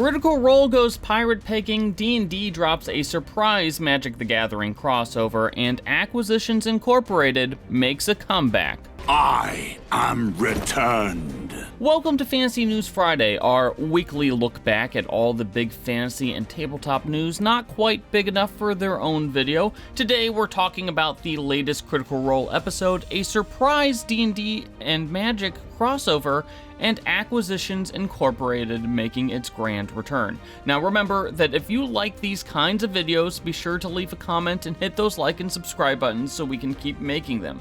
Critical Role goes pirate pegging, D&D drops a surprise Magic the Gathering crossover, and Acquisitions Incorporated makes a comeback. I am returned. Welcome to Fantasy News Friday, our weekly look back at all the big fantasy and tabletop news not quite big enough for their own video. Today we're talking about the latest Critical Role episode, a surprise D&D and Magic crossover, and Acquisitions Incorporated making its grand return. Now remember that if you like these kinds of videos, be sure to leave a comment and hit those like and subscribe buttons so we can keep making them.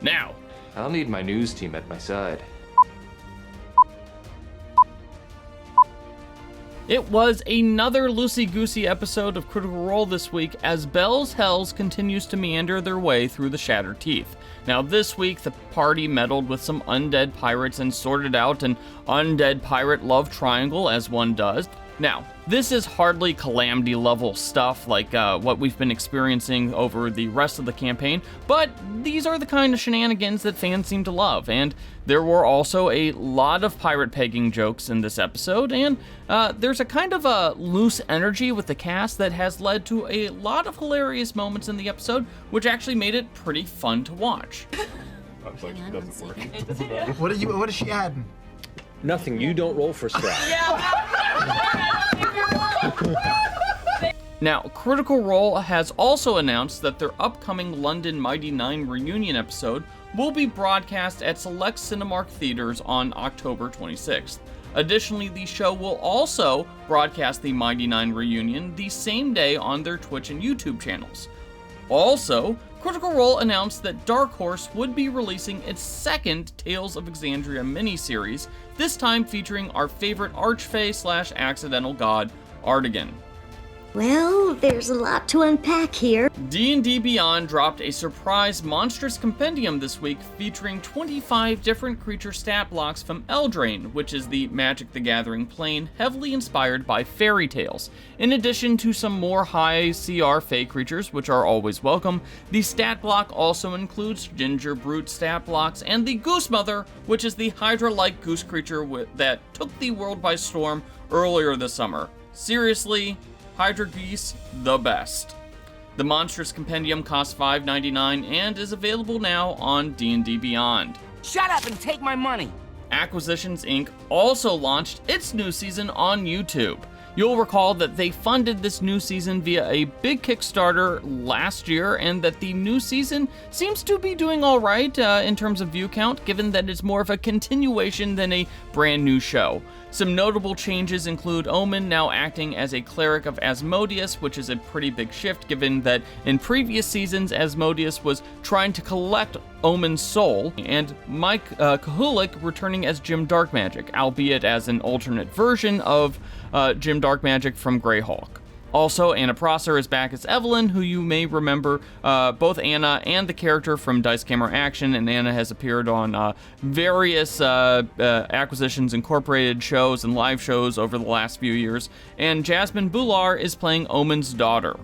Now, I'll need my news team at my side. it was another loosey-goosey episode of Critical Role this week as Bell's Hells continues to meander their way through the Shattered Teeth. Now this week, the party meddled with some undead pirates and sorted out an undead pirate love triangle, as one does. Now, this is hardly Calamity level stuff like what we've been experiencing over the rest of the campaign, but these are the kind of shenanigans that fans seem to love, and there were also a lot of pirate pegging jokes in this episode, and there's a kind of a loose energy with the cast that has led to a lot of hilarious moments in the episode, which actually made it pretty fun to watch. Looks like it doesn't work. What is she adding? Nothing. You don't roll for strap. Now, Critical Role has also announced that their upcoming London Mighty Nein Reunion episode will be broadcast at select Cinemark theaters on October 26th. Additionally, the show will also broadcast the Mighty Nein Reunion the same day on their Twitch and YouTube channels. Also, Critical Role announced that Dark Horse would be releasing its second Tales of Exandria miniseries, this time featuring our favorite archfey/accidental god, Artigan. Well, there's a lot to unpack here. D&D Beyond dropped a surprise monstrous compendium this week featuring 25 different creature stat blocks from Eldraine, which is the Magic the Gathering plane heavily inspired by fairy tales. In addition to some more high CR Fey creatures, which are always welcome, the stat block also includes Ginger Brute stat blocks and the Goose Mother, which is the Hydra-like goose creature that took the world by storm earlier this summer. Seriously, Hydra Geese, the best. The monstrous compendium costs $5.99 and is available now on D&D Beyond. Shut up and take my money! Acquisitions Inc. also launched its new season on YouTube. You'll recall that they funded this new season via a big Kickstarter last year, and that the new season seems to be doing alright in terms of view count, given that it's more of a continuation than a brand new show. Some notable changes include Omen now acting as a cleric of Asmodeus, which is a pretty big shift given that in previous seasons Asmodeus was trying to collect Omen's soul, and Mike Kahulik returning as Jim Darkmagic, albeit as an alternate version of Jim Darkmagic from Greyhawk. Also, Anna Prosser is back as Evelyn, who you may remember both Anna and the character from Dice Camera Action, and Anna has appeared on various Acquisitions Incorporated shows and live shows over the last few years, and Jasmine Bular is playing Omen's daughter.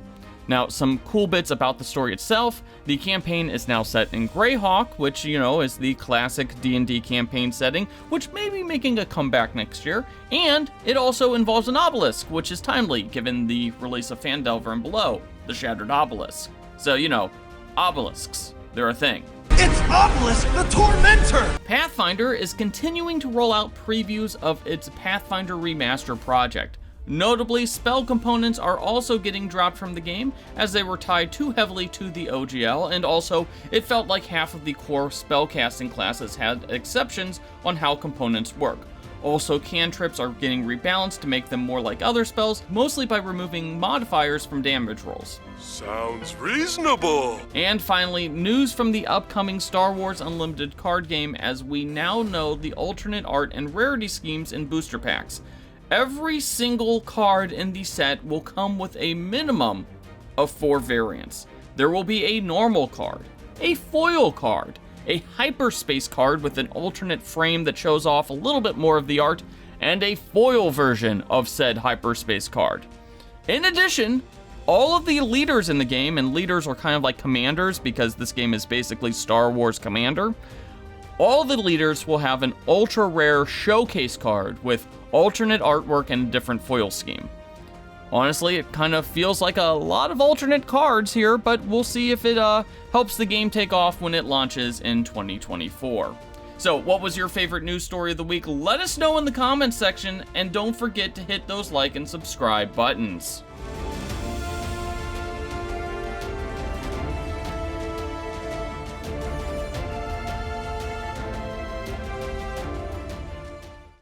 Now, some cool bits about the story itself. The campaign is now set in Greyhawk, which, you know, is the classic D&D campaign setting, which may be making a comeback next year. And it also involves an obelisk, which is timely, given the release of Phandelver and Below, the Shattered Obelisk. So, you know, obelisks, they're a thing. It's Obelisk the Tormentor! Pathfinder is continuing to roll out previews of its Pathfinder Remaster project. Notably, spell components are also getting dropped from the game as they were tied too heavily to the OGL, and also it felt like half of the core spellcasting classes had exceptions on how components work. Also, cantrips are getting rebalanced to make them more like other spells, mostly by removing modifiers from damage rolls. Sounds reasonable. And finally, news from the upcoming Star Wars Unlimited card game, as we now know the alternate art and rarity schemes in booster packs. Every single card in the set will come with a minimum of 4 variants. There will be a normal card, a foil card, a hyperspace card with an alternate frame that shows off a little bit more of the art, and a foil version of said hyperspace card. In addition, all of the leaders in the game, and leaders are kind of like commanders because this game is basically Star Wars Commander, All the leaders will have an ultra rare showcase card with alternate artwork and a different foil scheme. Honestly, it kind of feels like a lot of alternate cards here, but we'll see if it helps the game take off when it launches in 2024. So, what was your favorite news story of the week? Let us know in the comments section, and don't forget to hit those like and subscribe buttons.